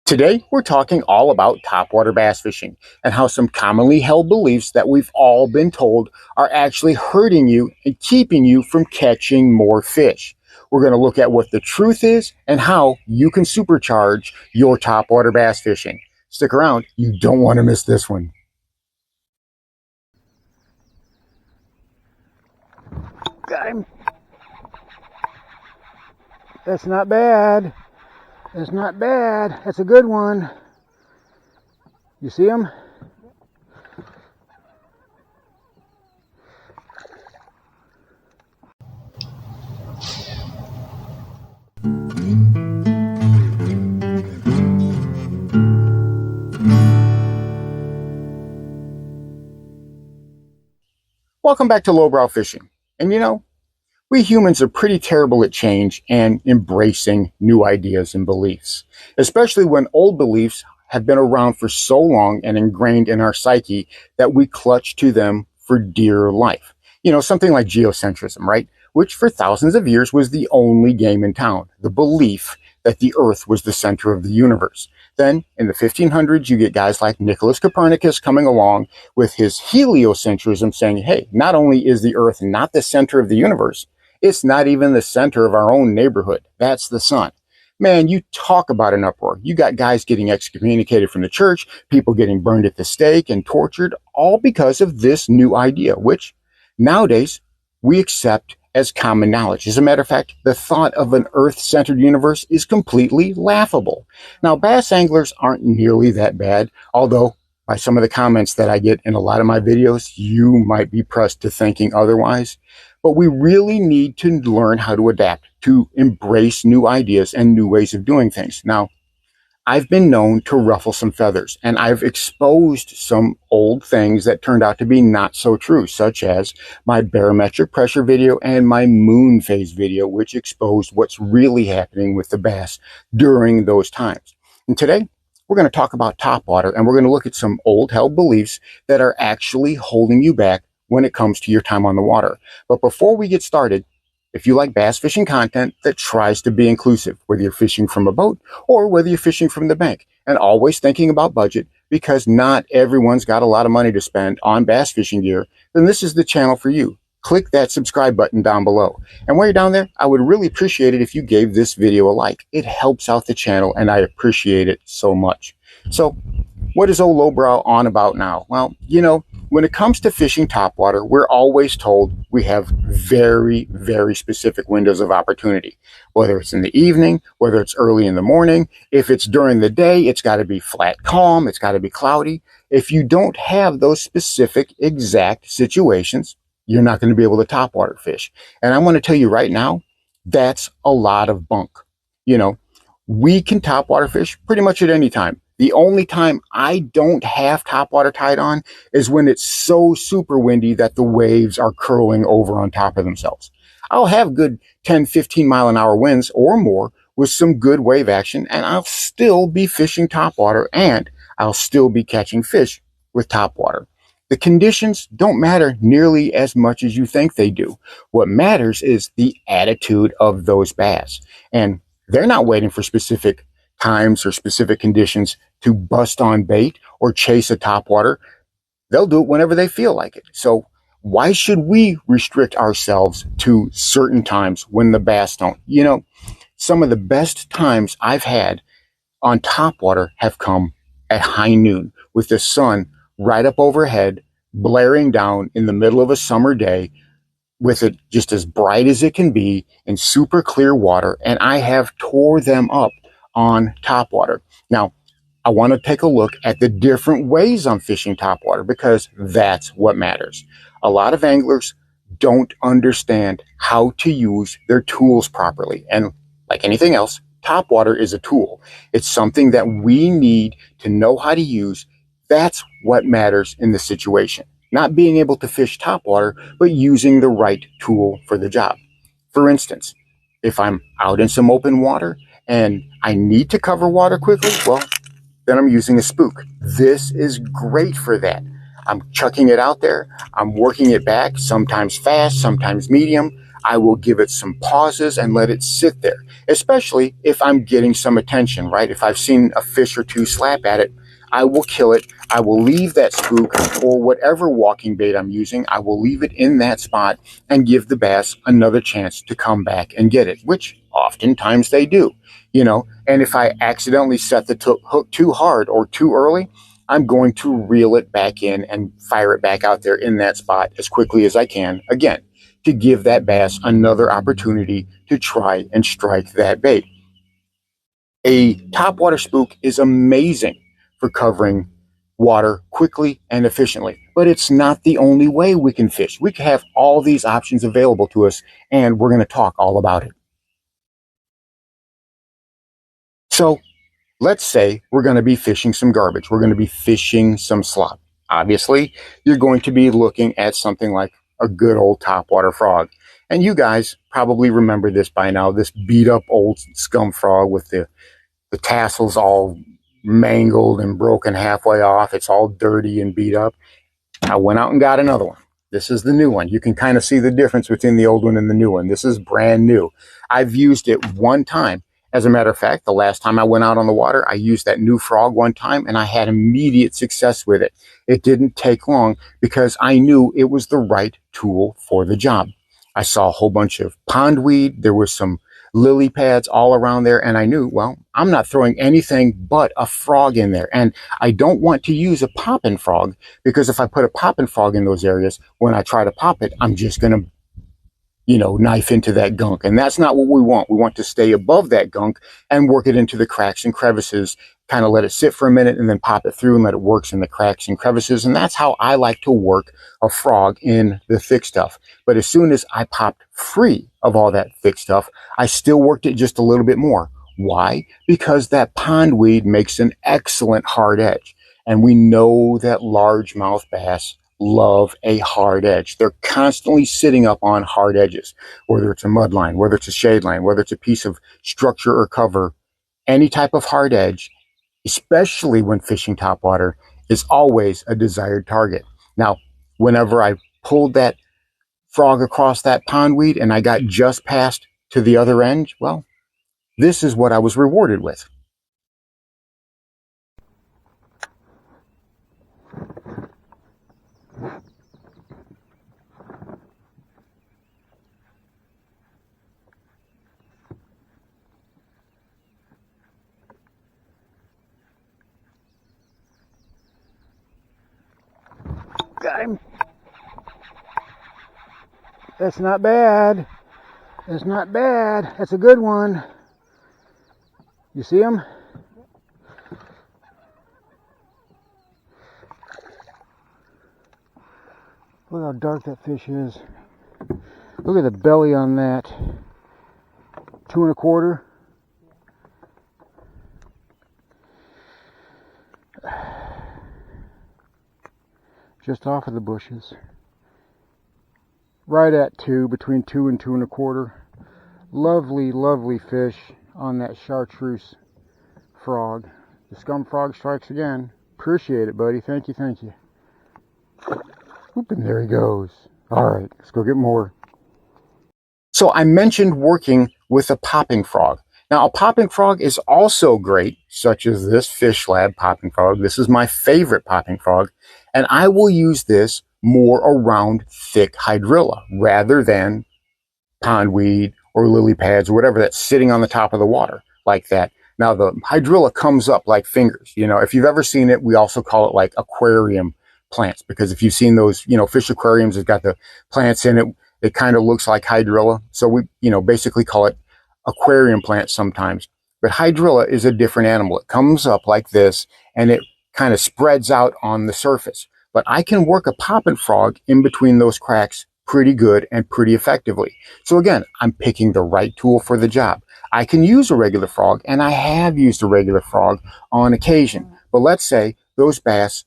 Today, we're talking all about topwater bass fishing and how some commonly held beliefs that we've all been told are actually hurting you and keeping you from catching more fish. We're going to look at what the truth is and how you can supercharge your topwater bass fishing. Stick around, you don't want to miss this one. Got him. That's not bad. That's not bad. That's a good one. You see him? Welcome back to Lowbrow Fishing. And you know, we humans are pretty terrible at change and embracing new ideas and beliefs, especially when old beliefs have been around for so long and ingrained in our psyche that we clutch to them for dear life. You know, something like geocentrism, right? Which for thousands of years was the only game in town, the belief that the Earth was the center of the universe. Then in the 1500s, you get guys like Nicholas Copernicus coming along with his heliocentrism saying, hey, not only is the Earth not the center of the universe, it's not even the center of our own neighborhood. That's the sun. Man, you talk about an uproar. You got guys getting excommunicated from the church, people getting burned at the stake and tortured, all because of this new idea, which nowadays we accept as common knowledge. As a matter of fact, the thought of an Earth-centered universe is completely laughable. Now, bass anglers aren't nearly that bad, although by some of the comments that I get in a lot of my videos, you might be pressed to thinking otherwise. But we really need to learn how to adapt, to embrace new ideas and new ways of doing things. Now, I've been known to ruffle some feathers, and I've exposed some old things that turned out to be not so true, such as my barometric pressure video and my moon phase video, which exposed what's really happening with the bass during those times. And today, we're going to talk about topwater, and we're going to look at some old held beliefs that are actually holding you back when it comes to your time on the water. But before we get started, if you like bass fishing content that tries to be inclusive, whether you're fishing from a boat or whether you're fishing from the bank, and always thinking about budget because not everyone's got a lot of money to spend on bass fishing gear, then this is the channel for you. Click that subscribe button down below. And while you're down there, I would really appreciate it if you gave this video a like. It helps out the channel and I appreciate it so much. So what is old Lowbrow on about now? Well, you know, when it comes to fishing topwater, we're always told we have very, very specific windows of opportunity. Whether it's in the evening, whether it's early in the morning, if it's during the day, it's got to be flat calm, it's got to be cloudy. If you don't have those specific exact situations, you're not going to be able to topwater fish. And I want to tell you right now, that's a lot of bunk. You know, we can topwater fish pretty much at any time. The only time I don't have topwater tied on is when it's so super windy that the waves are curling over on top of themselves. I'll have good 10, 15 mile an hour winds or more with some good wave action, and I'll still be fishing topwater and I'll still be catching fish with topwater. The conditions don't matter nearly as much as you think they do. What matters is the attitude of those bass. And they're not waiting for specific times or specific conditions to bust on bait or chase a topwater. They'll do it whenever they feel like it. So why should we restrict ourselves to certain times when the bass don't? You know, some of the best times I've had on topwater have come at high noon with the sun right up overhead, blaring down in the middle of a summer day with it just as bright as it can be in super clear water. And I have tore them up on topwater. Now, I want to take a look at the different ways I'm fishing topwater because that's what matters. A lot of anglers don't understand how to use their tools properly. And like anything else, topwater is a tool. It's something that we need to know how to use. That's what matters in the situation. Not being able to fish topwater, but using the right tool for the job. For instance, if I'm out in some open water and I need to cover water quickly, well, then I'm using a spook. This is great for that. I'm chucking it out there. I'm working it back, sometimes fast, sometimes medium. I will give it some pauses and let it sit there, especially if I'm getting some attention, right? If I've seen a fish or two slap at it, I will kill it. I will leave that spook or whatever walking bait I'm using. I will leave it in that spot and give the bass another chance to come back and get it, which oftentimes they do, And if I accidentally set the hook too hard or too early, I'm going to reel it back in and fire it back out there in that spot as quickly as I can, again, to give that bass another opportunity to try and strike that bait. A topwater spook is amazing for covering water quickly and efficiently, but it's not the only way we can fish. We can have all these options available to us, and we're going to talk all about it. So let's say we're going to be fishing some garbage. We're going to be fishing some slop. Obviously, you're going to be looking at something like a good old topwater frog. And you guys probably remember this by now, this beat up old scum frog with the tassels all mangled and broken halfway off. It's all dirty and beat up. I went out and got another one. This is the new one. You can kind of see the difference between the old one and the new one. This is brand new. I've used it one time. As a matter of fact, the last time I went out on the water, I used that new frog one time and I had immediate success with it. It didn't take long because I knew it was the right tool for the job. I saw a whole bunch of pondweed. There was some lily pads all around there, and I knew, well, I'm not throwing anything but a frog in there, and I don't want to use a popping frog, because if I put a popping frog in those areas, when I try to pop it, I'm just going to knife into that gunk. And that's not what we want. We want to stay above that gunk and work it into the cracks and crevices, kind of let it sit for a minute and then pop it through and let it work in the cracks and crevices. And that's how I like to work a frog in the thick stuff. But as soon as I popped free of all that thick stuff, I still worked it just a little bit more. Why? Because that pondweed makes an excellent hard edge. And we know that largemouth bass love a hard edge. They're constantly sitting up on hard edges, whether it's a mud line, whether it's a shade line, whether it's a piece of structure or cover. Any type of hard edge, especially when fishing topwater, is always a desired target. Now, whenever I pulled that frog across that pondweed and I got just past to the other end, well, this is what I was rewarded with. Got him. That's not bad. That's not bad. That's a good one. You see him? Look how dark that fish is. Look at the belly on that. 2 1/4. Just off of the bushes. Right at 2, between 2 and 2 1/4. Lovely, lovely fish on that chartreuse frog. The scum frog strikes again. Appreciate it, buddy. Thank you, thank you. Oop, and there he goes. All right, let's go get more. So I mentioned working with a popping frog. Now, a popping frog is also great, such as this Fish Lab popping frog. This is my favorite popping frog, and I will use this more around thick hydrilla rather than pondweed or lily pads or whatever that's sitting on the top of the water like that. Now, the hydrilla comes up like fingers. If you've ever seen it, we also call it like aquarium plants, because if you've seen those, fish aquariums, it's got the plants in it. It kind of looks like hydrilla. So we, basically call it aquarium plants sometimes. But hydrilla is a different animal. It comes up like this and it kind of spreads out on the surface. But I can work a popping frog in between those cracks pretty good and pretty effectively. So again, I'm picking the right tool for the job. I can use a regular frog, and I have used a regular frog on occasion. But let's say those bass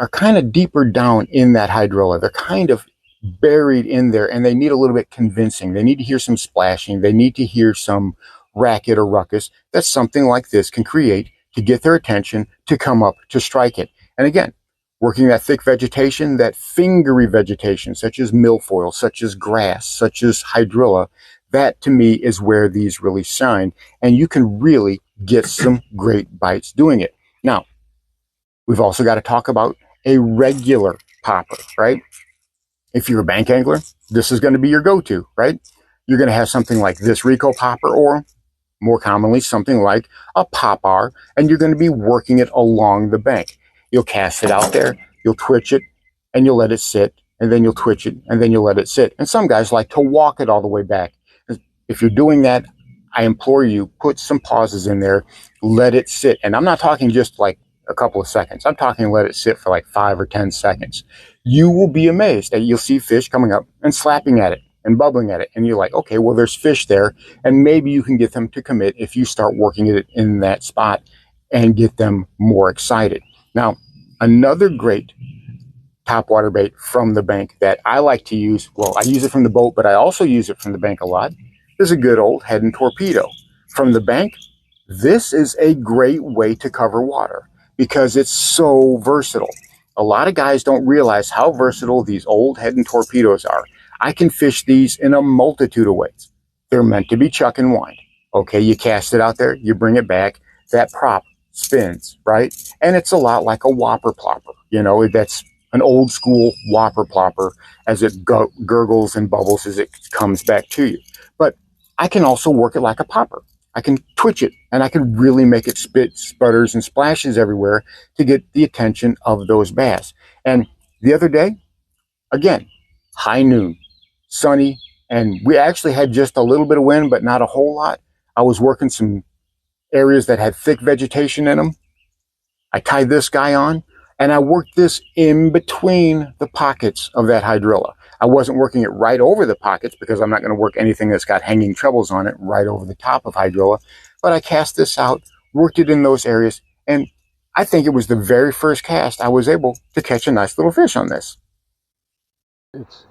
are kind of deeper down in that hydrilla. They're kind of buried in there and they need a little bit convincing. They need to hear some splashing. They need to hear some racket or ruckus that something like this can create to get their attention to come up to strike it. And again, working that thick vegetation, that fingery vegetation, such as milfoil, such as grass, such as hydrilla. That to me is where these really shine, and you can really get some great bites doing it. Now, we've also got to talk about a regular popper, right? If you're a bank angler, this is going to be your go-to, right? You're going to have something like this Rico popper, or more commonly something like a popper, and you're going to be working it along the bank. You'll cast it out there, you'll twitch it, and you'll let it sit, and then you'll twitch it, and then you'll let it sit. And some guys like to walk it all the way back. If you're doing that, I implore you, put some pauses in there, let it sit. And I'm not talking just like a couple of seconds. I'm talking let it sit for like 5 or 10 seconds. You will be amazed that you'll see fish coming up and slapping at it and bubbling at it. And you're like, okay, well, there's fish there. And maybe you can get them to commit if you start working it in that spot and get them more excited. Now, another great topwater bait from the bank that I like to use, well, I use it from the boat, but I also use it from the bank a lot, is a good old head and torpedo. From the bank, this is a great way to cover water because it's so versatile. A lot of guys don't realize how versatile these old head and torpedoes are. I can fish these in a multitude of ways. They're meant to be chuck and wind. Okay, you cast it out there, you bring it back, that prop spins, right? And it's a lot like a whopper plopper. You know, that's an old school whopper plopper as it gurgles and bubbles as it comes back to you. But I can also work it like a popper. I can twitch it, and I can really make it spit, sputters, and splashes everywhere to get the attention of those bass. And the other day, again, high noon, sunny, and we actually had just a little bit of wind, but not a whole lot. I was working some areas that had thick vegetation in them. I tied this guy on, and I worked this in between the pockets of that hydrilla. I wasn't working it right over the pockets because I'm not going to work anything that's got hanging trebles on it right over the top of hydrilla. But I cast this out, worked it in those areas, and I think it was the very first cast I was able to catch a nice little fish on this. It's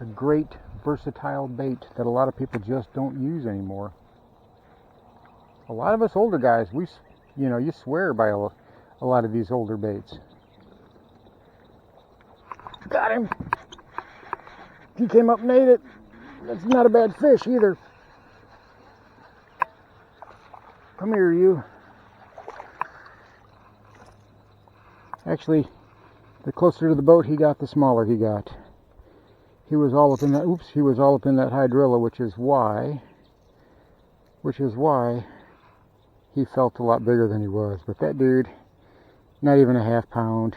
a great versatile bait that a lot of people just don't use anymore. A lot of us older guys, you swear by a lot of these older baits. Got him! He came up and ate it. That's not a bad fish either. Come here, you. Actually, the closer to the boat he got, the smaller he got. He was all up in that, he was all up in that hydrilla, which is why he felt a lot bigger than he was. But that dude, not even a half pound.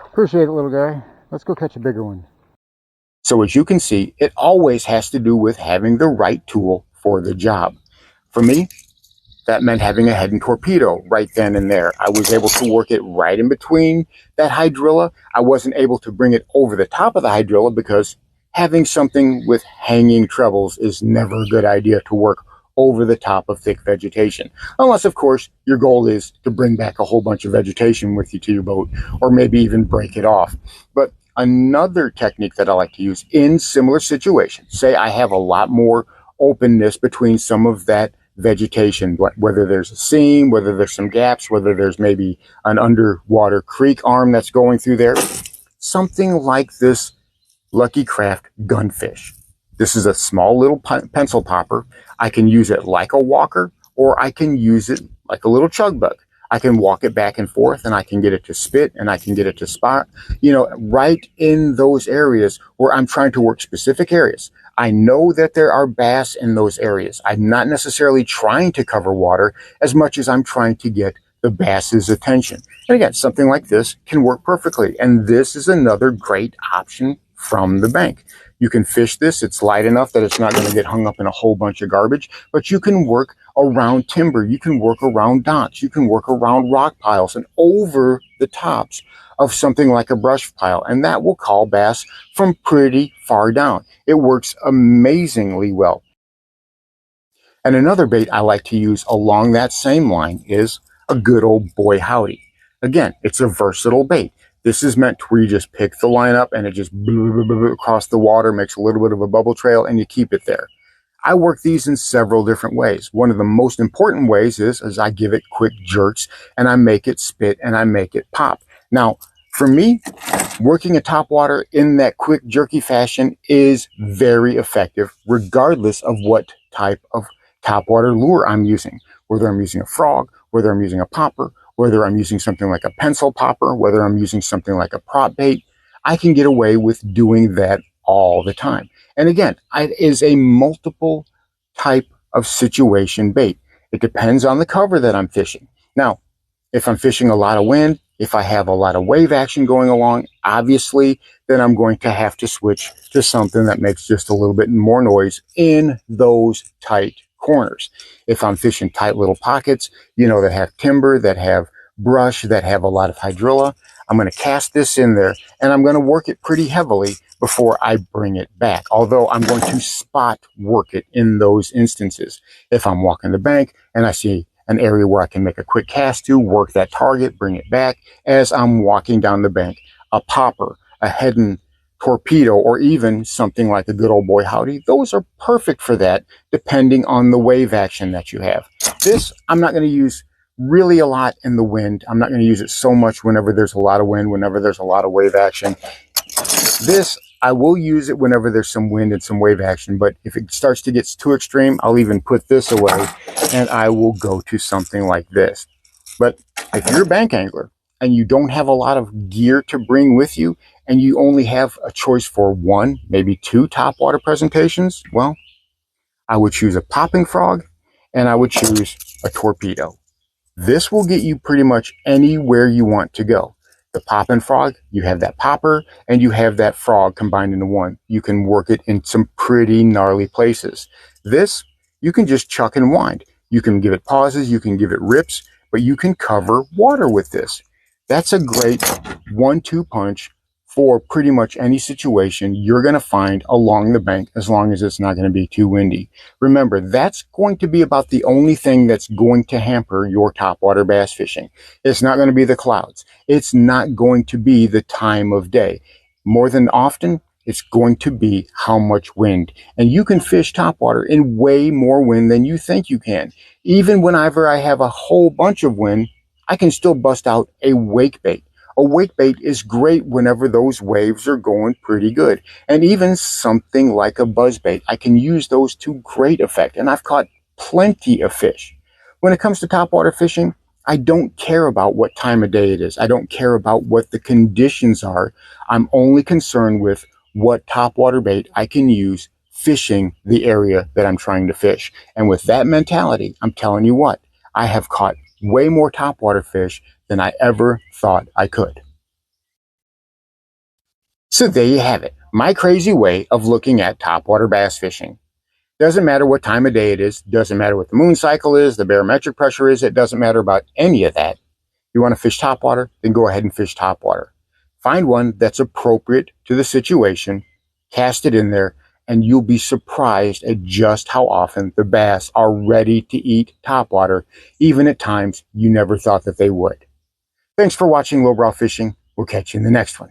Appreciate it, little guy. Let's go catch a bigger one. So as you can see, it always has to do with having the right tool for the job. For me, that meant having a head and torpedo right then and there. I was able to work it right in between that hydrilla. I wasn't able to bring it over the top of the hydrilla because having something with hanging trebles is never a good idea to work over the top of thick vegetation. Unless, of course, your goal is to bring back a whole bunch of vegetation with you to your boat, or maybe even break it off. But another technique that I like to use in similar situations, say I have a lot more openness between some of that vegetation, whether there's a seam, whether there's some gaps, whether there's maybe an underwater creek arm that's going through there, something like this Lucky Craft gunfish. This is a small little pencil popper. I can use it like a walker, or I can use it like a little chug bug. I can walk it back and forth, and I can get it to spit, and I can get it to spot, right in those areas where I'm trying to work specific areas. I know that there are bass in those areas. I'm not necessarily trying to cover water as much as I'm trying to get the bass's attention. And again, something like this can work perfectly. And this is another great option from the bank. You can fish this. It's light enough that it's not going to get hung up in a whole bunch of garbage, but you can work around timber. You can work around docks. You can work around rock piles and over the tops of something like a brush pile. And that will call bass from pretty far down. It works amazingly well. And another bait I like to use along that same line is a good old boy howdy. Again, it's a versatile bait. This is meant to where you just pick the line up and it just across the water, makes a little bit of a bubble trail, and you keep it there. I work these in several different ways. One of the most important ways is I give it quick jerks and I make it spit and I make it pop. Now, for me, working a topwater in that quick jerky fashion is very effective regardless of what type of topwater lure I'm using. Whether I'm using a frog, whether I'm using a popper, whether I'm using something like a pencil popper, whether I'm using something like a prop bait, I can get away with doing that all the time. And again, it is a multiple type of situation bait. It depends on the cover that I'm fishing. Now, if I'm fishing a lot of wind, if I have a lot of wave action going along, obviously, then I'm going to have to switch to something that makes just a little bit more noise in those tight corners. If I'm fishing tight little pockets, that have timber, that have brush, that have a lot of hydrilla, I'm going to cast this in there and I'm going to work it pretty heavily before I bring it back. Although I'm going to spot work it in those instances. If I'm walking the bank and I see an area where I can make a quick cast to, work that target, bring it back as I'm walking down the bank, a popper, a head torpedo, or even something like a good old boy howdy, those are perfect for that depending on the wave action that you have. This I'm not going to use really a lot in the wind. I'm not going to use it so much whenever there's a lot of wind, whenever there's a lot of wave action. This, I will use it whenever there's some wind and some wave action, but if it starts to get too extreme, I'll even put this away and I will go to something like this. But if you're a bank angler and you don't have a lot of gear to bring with you and you only have a choice for one, maybe two topwater presentations, well, I would choose a popping frog and I would choose a torpedo. This will get you pretty much anywhere you want to go. The popping frog, you have that popper and you have that frog combined into one. You can work it in some pretty gnarly places. This, you can just chuck and wind. You can give it pauses, you can give it rips, but you can cover water with this. That's a great 1-2 punch for pretty much any situation you're going to find along the bank, as long as it's not going to be too windy. Remember, that's going to be about the only thing that's going to hamper your topwater bass fishing. It's not going to be the clouds. It's not going to be the time of day. More than often, it's going to be how much wind. And you can fish topwater in way more wind than you think you can. Even whenever I have a whole bunch of wind, I can still bust out a wake bait. A wake bait is great whenever those waves are going pretty good. And even something like a buzz bait, I can use those to great effect. And I've caught plenty of fish. When it comes to topwater fishing, I don't care about what time of day it is. I don't care about what the conditions are. I'm only concerned with what topwater bait I can use fishing the area that I'm trying to fish. And with that mentality, I'm telling you what, I have caught way more topwater fish than I ever thought I could. So there you have it, my crazy way of looking at topwater bass fishing. Doesn't matter what time of day it is, doesn't matter what the moon cycle is, the barometric pressure is, it doesn't matter about any of that. You want to fish topwater, then go ahead and fish topwater. Find one that's appropriate to the situation, cast it in there, and you'll be surprised at just how often the bass are ready to eat topwater, even at times you never thought that they would. Thanks for watching Lowbrow Fishing. We'll catch you in the next one.